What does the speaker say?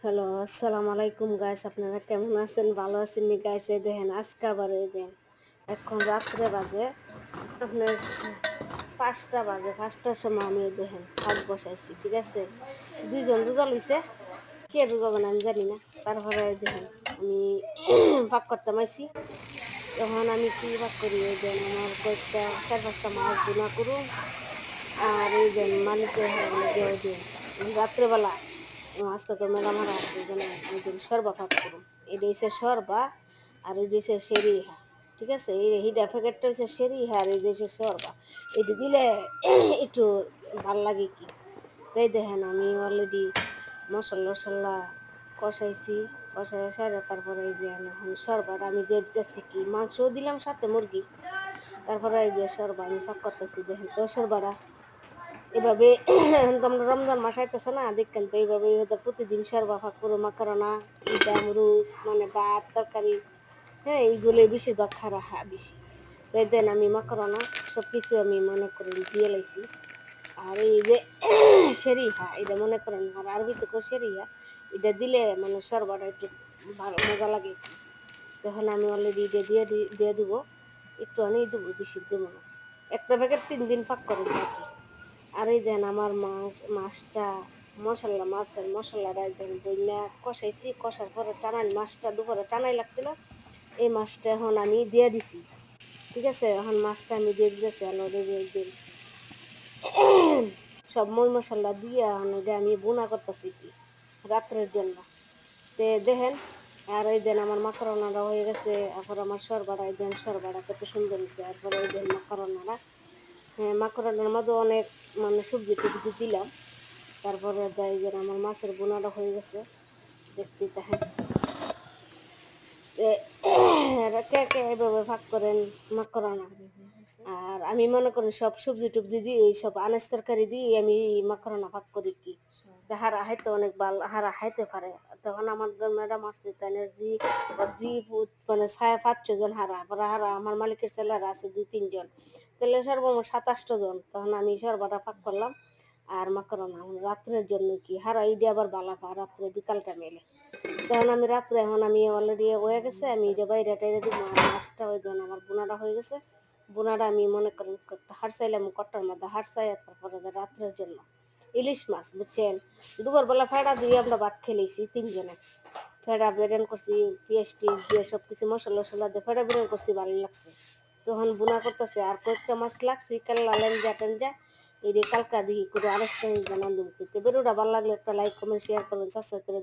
Hello, আসসালামু আলাইকুম guys. আপনারা কেমন আছেন? ভালো আছেন নি গাইস? এই দেখেন আজকে আবার এই দেন এখন রাত্রে বাজে আপনার 5টা বাজে। 5টার সময় আমি এই দেখেন ভাত বসাইছি, ঠিক আছে? দুইজন রোজা লইছে, কে রোজা বানায় আমি জানি না। তারপরে এই দেখেন আমি পাক করতে মাইছি। তখন আমি কি পাক করি, এই দেন আমার কয়েকটা 4-5টা মাছ ভুনা করুন। আর এই দেন মালিকের দিয়ে দিন রাত্রেবেলা আজকে তো মেঘামারা আছে যেন ওই দিন সরবা ভাগ করুন। এটা হচ্ছে সরবা আর এই হচ্ছে সেরিহা, ঠিক আছে? এই হিডা প্যাকেটটা হচ্ছে সেরিহা আর এই হচ্ছে সরবা। এটা দিলে একটু ভাল লাগে কি। তাই দেখেন আমি অলরেডি মশলা টশলা কষাইছি, কষাই সারে তারপরে এই যে এখন সরবার আমি দিয়ে দিতেছি কি মাংসও দিলাম সাথে মুরগি। তারপরে এই যে সরবা আমি ফাঁক করতেছি, দেখেন তো সরবারা এভাবে তোমরা রমজান মাস আইতেছে না, দেখেন তো এইভাবে হয়তো প্রতিদিন সরবা ফাঁক করে মাকারনা ইটা মরুচ মানে ভাত তরকারি, হ্যাঁ এইগুলো বেশিরভাগ খারা বেশি। তো দেন আমি মাকারনা সব কিছু আমি মনে করেন দিয়ে লাইছি। আর এই যে সেরিহা এটা মনে করেন আর আরবিতে কেউ সেরিহা এটা দিলে মানে সরবাটা একটু ভালো মজা লাগে। তখন আমি অলরেডি এটা দিয়ে দিব, একটু আনি দেবো, বেশি দেবো না। একটা প্যাকেট 3 দিন ফাঁক করে থাকি। আর এই দেন আমার মাছটা মাছের মশলাটা দেন বইনা কষাইছি, কষার পরে টানাই মাছটা দুপুরে টানাই লাগছিল। এই মাছটা এখন আমি দিয়ে দিছি, ঠিক আছে? এখন মাছটা আমি দিয়ে দিতেছি দিন সব মই মশলা দিয়ে এখন এটা আমি বোনা করতেছি কি রাত্রের জন্য। তে দেখেন আর এই দেন আমার মাকরনাটা হয়ে গেছে। এখন আমার সরবাটা এই দেন সরবাটা কত সুন্দর হয়েছে। তারপরে এই দেন মাকরনাটা, হ্যাঁ মাকরনার মধ্যে অনেক মানে সবজি টবজি দিলাম। তারপরে দেয় যে আমার মাছের বোনাটা হয়ে গেছে, দেখতে দেখেন। কে কে এভাবে ভাগ করেন মাকরনা? আর আমি মনে করি সব সবজি টবজি দিয়ে এই সব আনাজ তরকারি দিয়ে আমি মাকরনা ভাগ করি কি হারা হাইতে অনেক ভালো, হারা হাইতে পারে। তখন আমার ম্যাডাম আসছে এনার্জি জি মানে 5-6 জন হারা হারা আমার মালিকের ছেলেরা আছে 2-3 জন, তাহলে সর্বমোট 27জন। তখন আমি সর্বটা ভাগ করলাম আর মাকরনা রাত্রের জন্য কি হারা ইডে আবার বালা পা রাত্রে বিকালটা মেলে। তখন আমি রাত্রে এখন আমি অলরেডি হয়ে গেছে, আমি এটা বাইরে টাইরে দিব। আর মাছটা ওই দেন আমার বোনাটা হয়ে গেছে। বোনাটা আমি মনে করেন হারসাইলাম কট্টার মধ্যে হারসাই। তারপরে রাত্রের জন্য ইলিশ মাছ, বুঝছেন? দুপুরবেলা ফেড়া দিয়ে আমরা ভাত খেলেছি 3 জনে। ফেড়া বেরেন করছি, পেঁয়াজ টিস দিয়ে সব কিছু মশলা টশলা দিয়ে ফেড়া বেরেন করছি, ভালো লাগছে। তখন বোনা করতেছে আর কয়েকটা মাছ লাগছে কাল্লা লেঞ্জা টেঞ্জা এই কালকা দিই করে আরেকটা জানান দেবো। বেরোটা ভালো লাগলে একটা লাইক কমেন্ট শেয়ার করবেন, সাবস্ক্রাইব করে